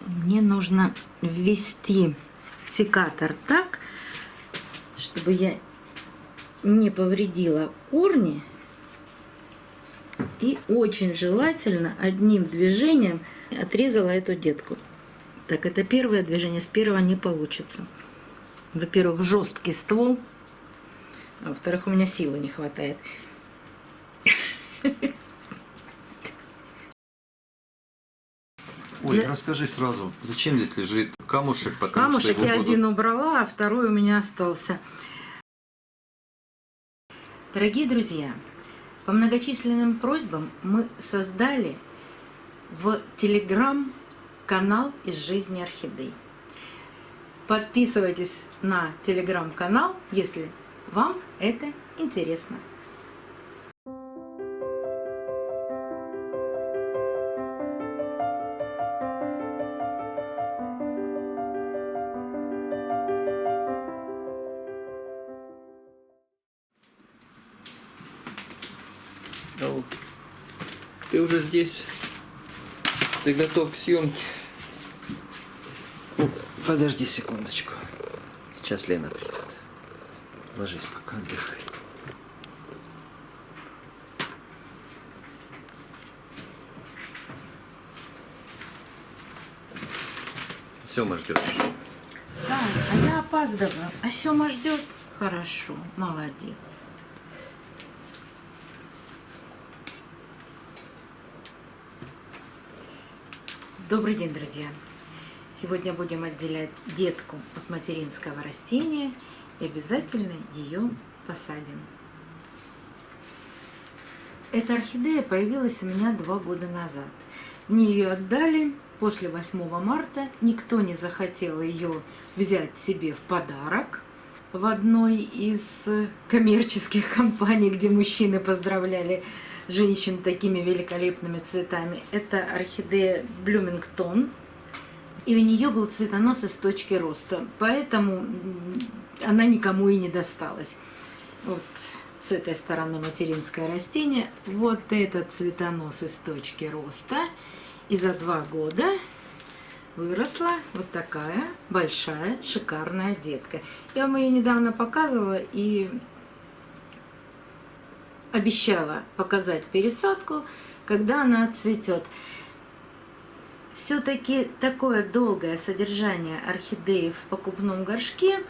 Мне нужно ввести секатор так, чтобы я не повредила корни. И очень желательно одним движением отрезала эту детку. Так, это первое движение, с первого не получится. Во-первых, жесткий ствол, а во-вторых, у меня силы не хватает. Ой, расскажи сразу, зачем здесь лежит камушек? Камушек я один убрала, а второй у меня остался. Дорогие друзья, по многочисленным просьбам мы создали в Telegram канал из жизни орхидей. Подписывайтесь на Telegram канал, если вам это интересно. Ау. Ты уже здесь? Ты готов к съемке? Подожди секундочку. Сейчас Лена придет. Ложись пока, отдыхай. Сёма ждет. Да, а я опаздываю. А Сёма ждет? Хорошо, молодец. Добрый день, друзья! Сегодня будем отделять детку от материнского растения и обязательно ее посадим. Эта орхидея появилась у меня 2 года назад. Мне ее отдали после 8 марта. Никто не захотел ее взять себе в подарок в одной из коммерческих компаний, где мужчины поздравляли женщин такими великолепными цветами. Это орхидея Блюмингтон. И у нее был цветонос из точки роста. Поэтому она никому и не досталась. Вот с этой стороны материнское растение. Вот этот цветонос из точки роста. И за 2 года выросла вот такая большая, шикарная детка. Я вам ее недавно показывала и обещала показать пересадку, когда она отцветет. Все-таки такое долгое содержание орхидеи в покупном горшке,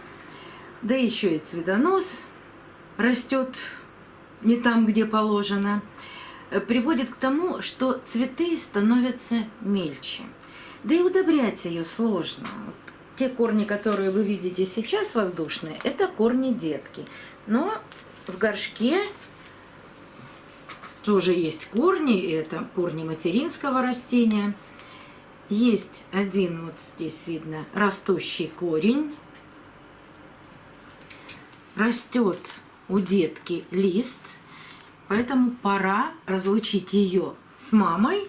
да еще и цветонос растет не там, где положено, приводит к тому, что цветы становятся мельче. Да и удобрять ее сложно. Вот те корни, которые вы видите сейчас воздушные, это корни детки. Но в горшке тоже есть корни, и это корни материнского растения. Есть один, вот здесь видно, растущий корень. Растет у детки лист, поэтому пора разлучить ее с мамой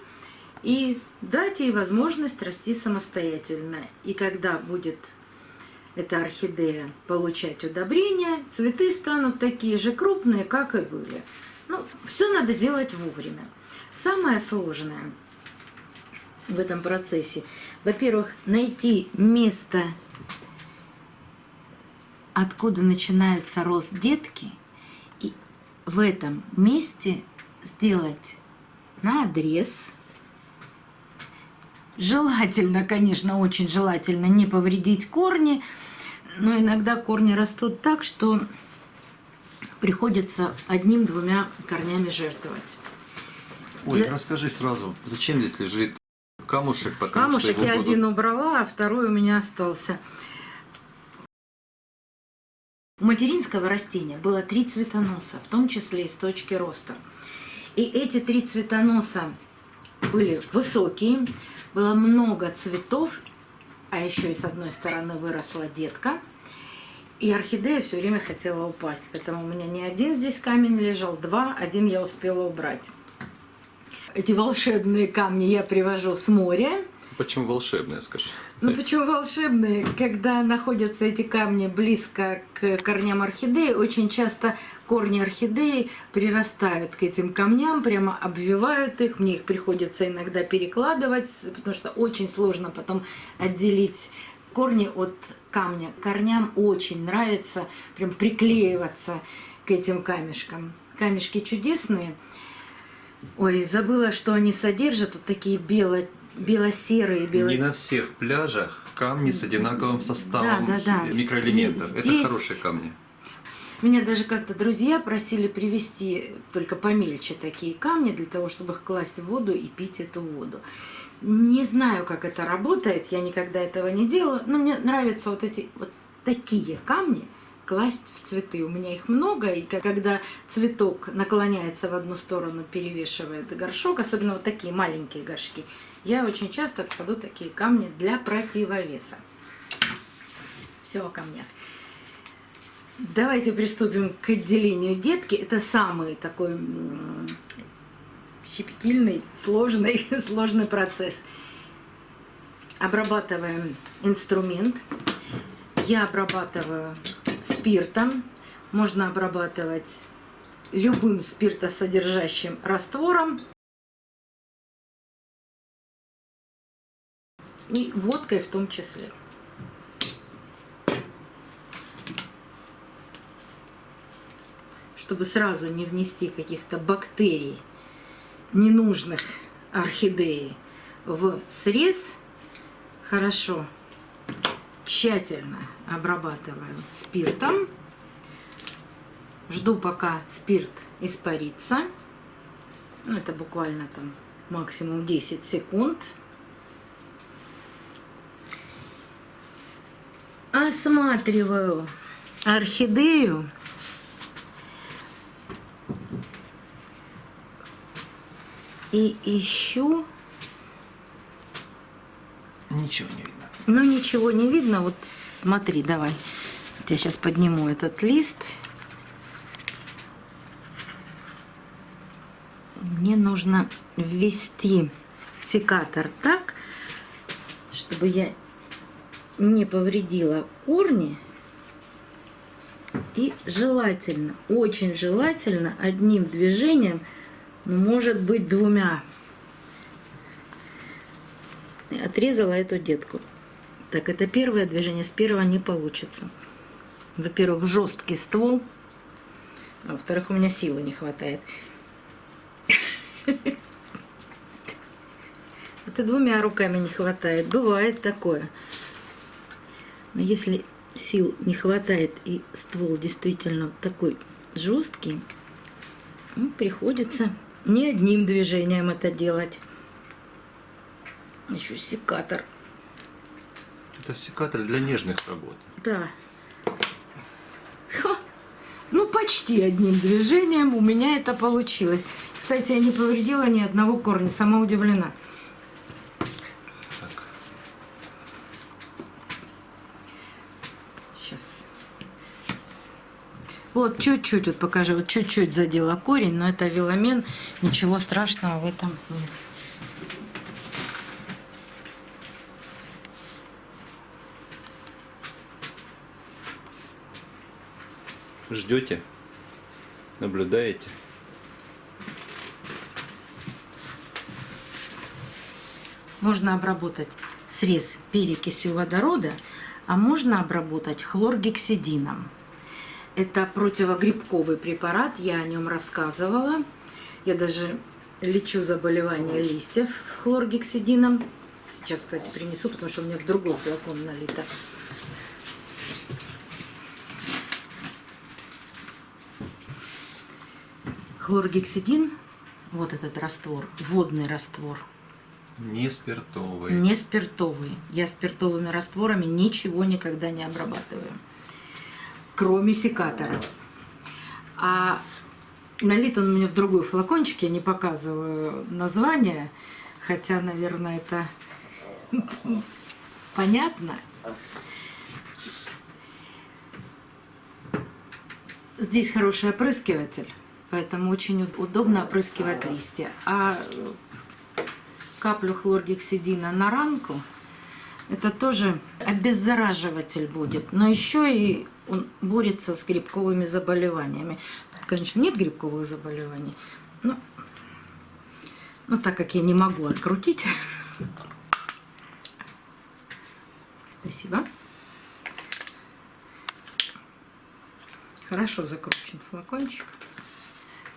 и дать ей возможность расти самостоятельно. И когда будет эта орхидея получать удобрения, цветы станут такие же крупные, как и были. Ну, все надо делать вовремя. Самое сложное в этом процессе, во-первых, найти место, откуда начинается рост детки, и в этом месте сделать надрез. Желательно, конечно, очень желательно не повредить корни, но иногда корни растут так, что приходится 1-2 корнями жертвовать. Ой, расскажи сразу, зачем здесь лежит камушек? Камушек я один убрала, а второй у меня остался. У материнского растения было 3 цветоноса, в том числе из точки роста. И эти 3 цветоноса были высокие, было много цветов, а еще и с одной стороны выросла детка. И орхидея все время хотела упасть, поэтому у меня не один здесь камень лежал, 2, один я успела убрать. Эти волшебные камни я привожу с моря. Почему волшебная, скажи? Ну почему волшебные? Когда находятся эти камни близко к корням орхидеи, очень часто корни орхидеи прирастают к этим камням, прямо обвивают их. Мне их приходится иногда перекладывать, потому что очень сложно потом отделить корни от камня. Корням очень нравится прям приклеиваться к этим камешкам. Камешки чудесные. Ой, забыла, что они содержат. Вот такие бело-серые. Не на всех пляжах камни с одинаковым составом Да. микроэлементов. И Это здесь- хорошие камни. Меня даже как-то друзья просили привезти только помельче такие камни, для того, чтобы их класть в воду и пить эту воду. Не знаю, как это работает, я никогда этого не делала, но мне нравятся вот эти вот такие камни класть в цветы. У меня их много, и когда цветок наклоняется в одну сторону, перевешивает горшок, особенно вот такие маленькие горшки, я очень часто кладу такие камни для противовеса. Все о камнях. Давайте приступим к отделению детки. Это самый такой щепетильный, сложный процесс. Обрабатываем инструмент. Я обрабатываю спиртом. Можно обрабатывать любым спиртосодержащим раствором. И водкой в том числе. Чтобы сразу не внести каких-то бактерий, ненужных орхидеи, в срез, хорошо, тщательно обрабатываем спиртом. Жду, пока спирт испарится. Ну, это буквально там максимум 10 секунд. Осматриваю орхидею. И ищу. Ничего не видно. Ну, ничего не видно. Вот смотри, давай. Вот я сейчас подниму этот лист. Мне нужно ввести секатор так, чтобы я не повредила корни. И желательно, очень желательно, одним движением, может быть, двумя, отрезала эту детку. Так, это первое движение, с первого не получится. Во-первых, жесткий ствол, а во-вторых, у меня силы не хватает. Это двумя руками не хватает, бывает такое. Но если сил не хватает и ствол действительно такой жесткий, ну, приходится не одним движением это делать. Еще секатор. Это секатор для нежных работ. Да. Ну, почти одним движением у меня это получилось. Кстати, я не повредила ни одного корня, сама удивлена. Так. Сейчас. Вот чуть-чуть, вот покажу, вот чуть-чуть задела корень, но это веломен, ничего страшного в этом нет. Ждете? Наблюдаете? Можно обработать срез перекисью водорода, а можно обработать хлоргексидином. Это противогрибковый препарат, я о нем рассказывала. Я даже лечу заболевания листьев хлоргексидином. Сейчас, кстати, принесу, потому что у меня в другой флакон налито. Хлоргексидин, вот этот раствор, водный раствор. Не спиртовый. Не спиртовый. Я спиртовыми растворами ничего никогда не обрабатываю, кроме секатора. А налит он у меня в другой флакончик, я не показываю название, хотя, наверное, это понятно. Здесь хороший опрыскиватель, поэтому очень удобно опрыскивать листья. А каплю хлоргексидина на ранку, это тоже обеззараживатель будет, но еще и он борется с грибковыми заболеваниями. Конечно, нет грибковых заболеваний, но так как я не могу открутить. Спасибо. Хорошо закручен флакончик.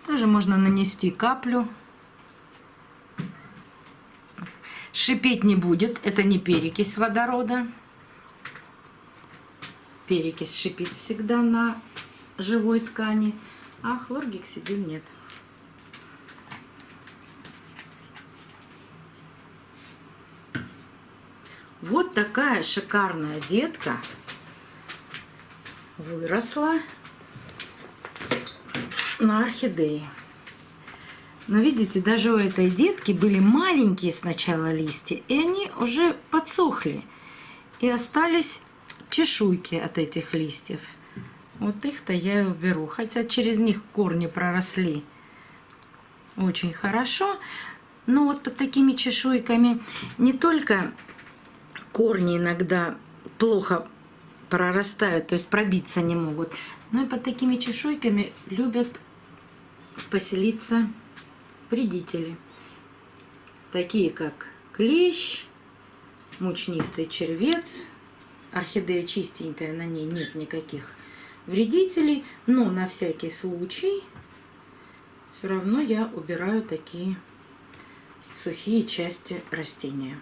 Тоже можно нанести каплю. Шипеть не будет, это не перекись водорода. Перекись шипит всегда на живой ткани, а хлоргексидин нет. Вот такая шикарная детка выросла на орхидее. Но видите, даже у этой детки были маленькие сначала листья, и они уже подсохли. И остались чешуйки от этих листьев. Вот их-то я и уберу. Хотя через них корни проросли очень хорошо. Но вот под такими чешуйками не только корни иногда плохо прорастают, то есть пробиться не могут, но и под такими чешуйками любят поселиться вредители, такие как клещ, мучнистый червец. Орхидея чистенькая, на ней нет никаких вредителей, но на всякий случай все равно я убираю такие сухие части растения.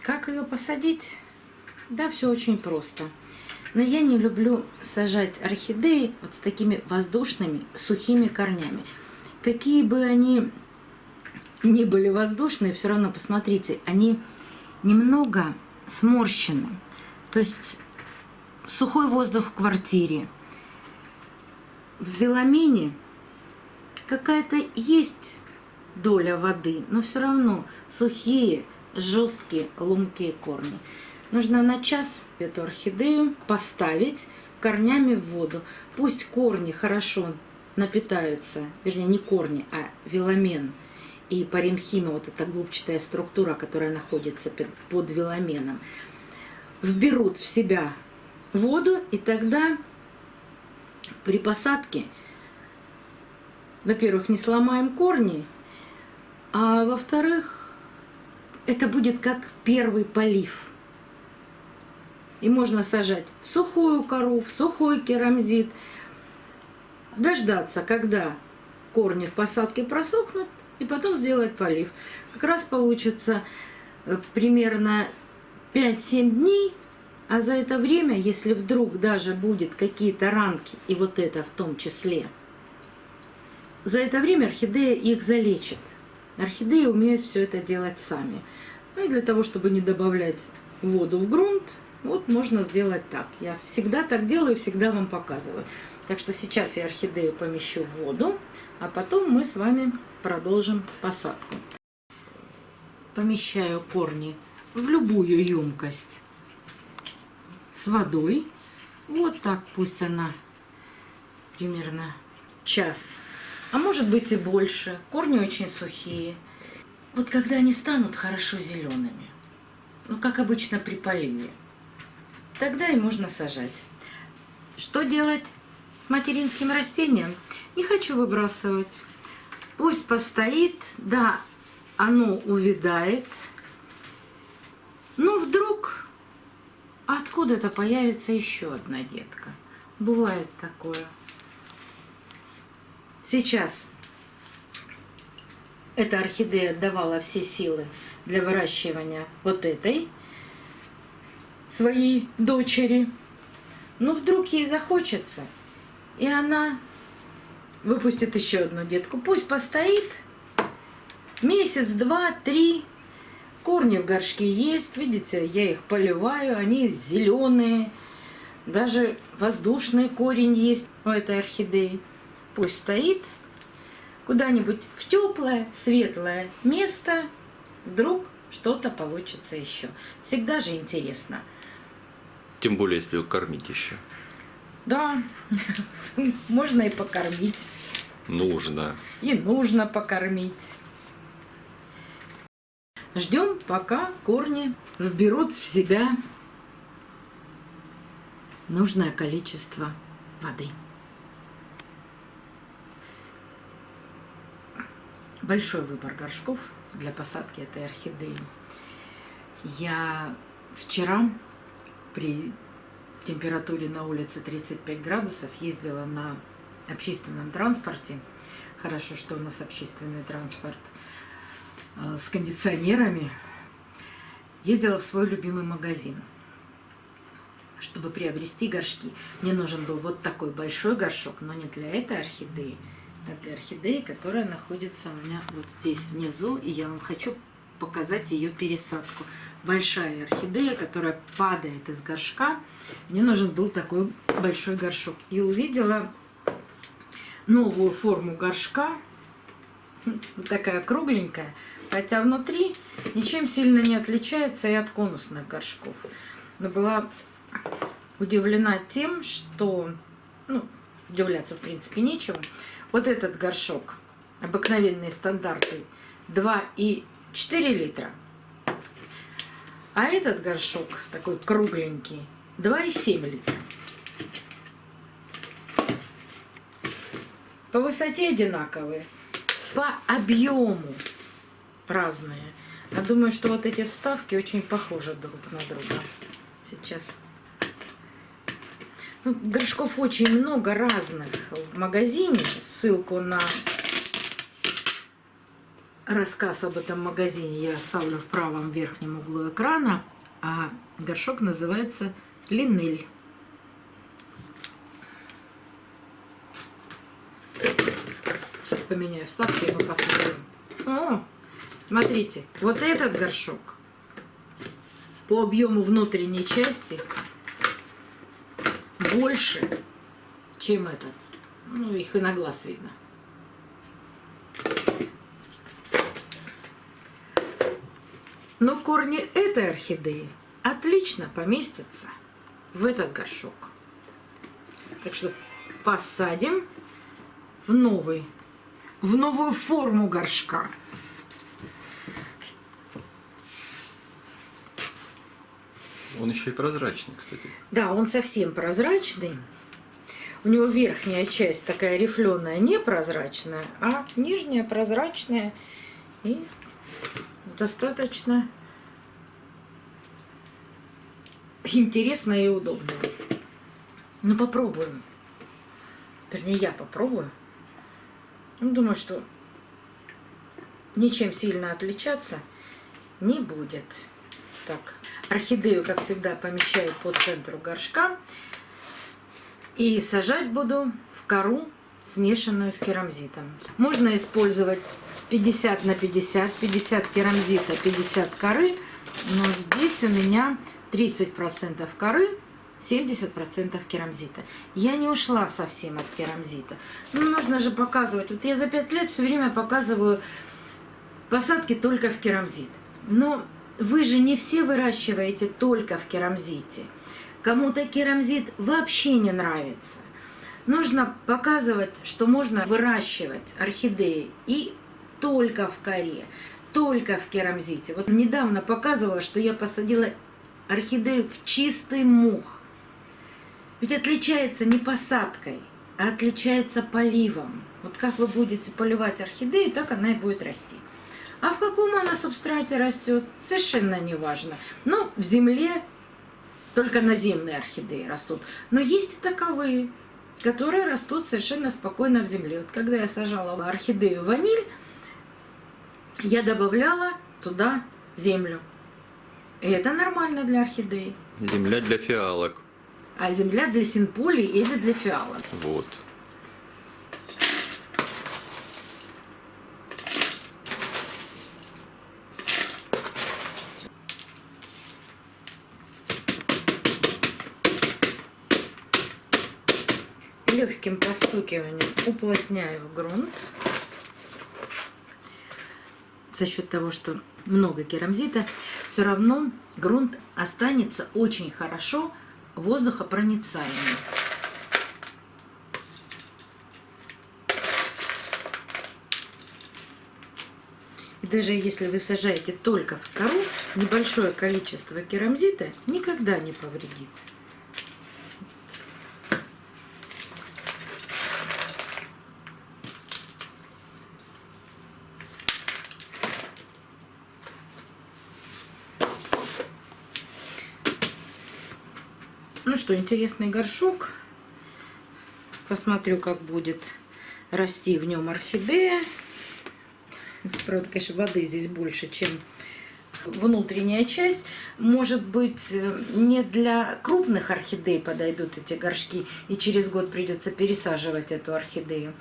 Как ее посадить? Да, все очень просто. Но я не люблю сажать орхидеи вот с такими воздушными сухими корнями. Какие бы они ни были воздушные, все равно, посмотрите, они немного сморщены. То есть сухой воздух в квартире. В веломене какая-то есть доля воды, но все равно сухие, жесткие, ломкие корни. Нужно на час эту орхидею поставить корнями в воду. Пусть корни хорошо напитаются, вернее не корни, а веломен и паренхима, вот эта глубчатая структура, которая находится под веломеном, вберут в себя воду, и тогда при посадке, во-первых, не сломаем корни, а во-вторых, это будет как первый полив. И можно сажать в сухую кору, в сухой керамзит, дождаться, когда корни в посадке просохнут, и потом сделать полив. Как раз получится примерно 5-7 дней, а за это время, если вдруг даже будет какие-то ранки, и вот это в том числе, за это время орхидея их залечит. Орхидеи умеют все это делать сами. Ну и для того, чтобы не добавлять воду в грунт, вот можно сделать так. Я всегда так делаю, всегда вам показываю. Так что сейчас я орхидею помещу в воду, а потом мы с вами продолжим посадку. Помещаю корни в любую емкость с водой. Вот так, пусть она примерно час, а может быть и больше. Корни очень сухие. Вот когда они станут хорошо зелеными, ну как обычно при поливе, тогда и можно сажать. Что делать с материнским растением? Не хочу выбрасывать. Пусть постоит, да, оно увядает. Но вдруг откуда-то появится еще одна детка. Бывает такое. Сейчас эта орхидея отдавала все силы для выращивания вот этой своей дочери. Но вдруг ей захочется, и она выпустит еще одну детку. Пусть постоит месяц, 2, 3. Корни в горшке есть, видите, я их поливаю, они зеленые. Даже воздушный корень есть у этой орхидеи. Пусть стоит куда-нибудь в теплое, светлое место. Вдруг что-то получится еще. Всегда же интересно. Тем более, если ее кормить еще. Да, можно и покормить. Нужно. И нужно покормить. Ждем, пока корни вберут в себя нужное количество воды. Большой выбор горшков для посадки этой орхидеи. Я вчера при температуре на улице 35 градусов ездила на общественном транспорте. Хорошо, что у нас общественный транспорт с кондиционерами. Ездила в свой любимый магазин, чтобы приобрести горшки. Мне нужен был вот такой большой горшок, но не для этой орхидеи, а для орхидеи, которая находится у меня вот здесь внизу. И я вам хочу показать ее пересадку. Большая орхидея, которая падает из горшка. Мне нужен был такой большой горшок. И увидела новую форму горшка. Такая кругленькая. Хотя внутри ничем сильно не отличается и от конусных горшков. Но была удивлена тем, что... удивляться в принципе нечего. Вот этот горшок, обыкновенные стандарты, 2,4 литра. А этот горшок, такой кругленький, 2,7 литра. По высоте одинаковые, по объему разные. Я думаю, что вот эти вставки очень похожи друг на друга. Сейчас. Горшков очень много разных в магазине. Ссылку на рассказ об этом магазине я оставлю в правом верхнем углу экрана. А горшок называется Линель. Сейчас поменяю вставки, и мы посмотрим. О, смотрите, вот этот горшок по объему внутренней части больше, чем этот. Их и на глаз видно. Но корни этой орхидеи отлично поместятся в этот горшок. Так что посадим в новую форму горшка. Он еще и прозрачный, кстати. Да, он совсем прозрачный. У него верхняя часть такая рифленая, непрозрачная, а нижняя прозрачная и достаточно интересная и удобная. Ну, попробуем. Вернее, я попробую. Думаю, что ничем сильно отличаться не будет. Так, орхидею, как всегда, помещаю по центру горшка. И сажать буду в кору, смешанную с керамзитом. Можно использовать 50 на 50, 50 керамзита, 50 коры. Но здесь у меня 30% коры, 70% керамзита. Я не ушла совсем от керамзита. Нужно же показывать. Вот я за 5 лет все время показываю посадки только в керамзит. Но вы же не все выращиваете только в керамзите. Кому-то керамзит вообще не нравится. Нужно показывать, что можно выращивать орхидеи и только в коре, только в керамзите. Вот недавно показывала, что я посадила орхидею в чистый мох. Ведь отличается не посадкой, а отличается поливом. Вот как вы будете поливать орхидею, так она и будет расти. А в каком она субстрате растет, совершенно не важно. Но в земле только наземные орхидеи растут. Но есть и таковые, которые растут совершенно спокойно в земле. Вот когда я сажала орхидею ваниль, я добавляла туда землю. И это нормально для орхидеи. Земля для фиалок. А земля для синполий или для фиалок. Вот. Легким постукиванием уплотняю грунт. За счет того, что много керамзита, все равно грунт останется очень хорошо воздухопроницаемый. Даже если вы сажаете только в кору, небольшое количество керамзита никогда не повредит. Ну что, интересный горшок. Посмотрю, как будет расти в нем орхидея. Правда, конечно, воды здесь больше, чем внутренняя часть. Может быть, не для крупных орхидей подойдут эти горшки, и через год придется пересаживать эту орхидею,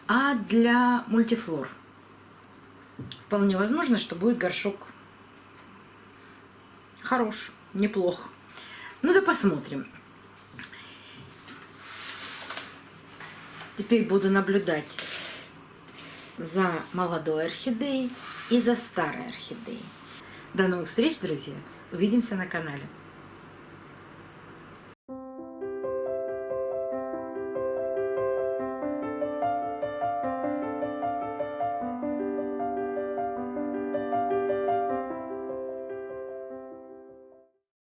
а для мультифлор. Вполне возможно, что будет горшок хорош, неплох. Ну да посмотрим. Теперь буду наблюдать за молодой орхидеей и за старой орхидеей. До новых встреч, друзья! Увидимся на канале.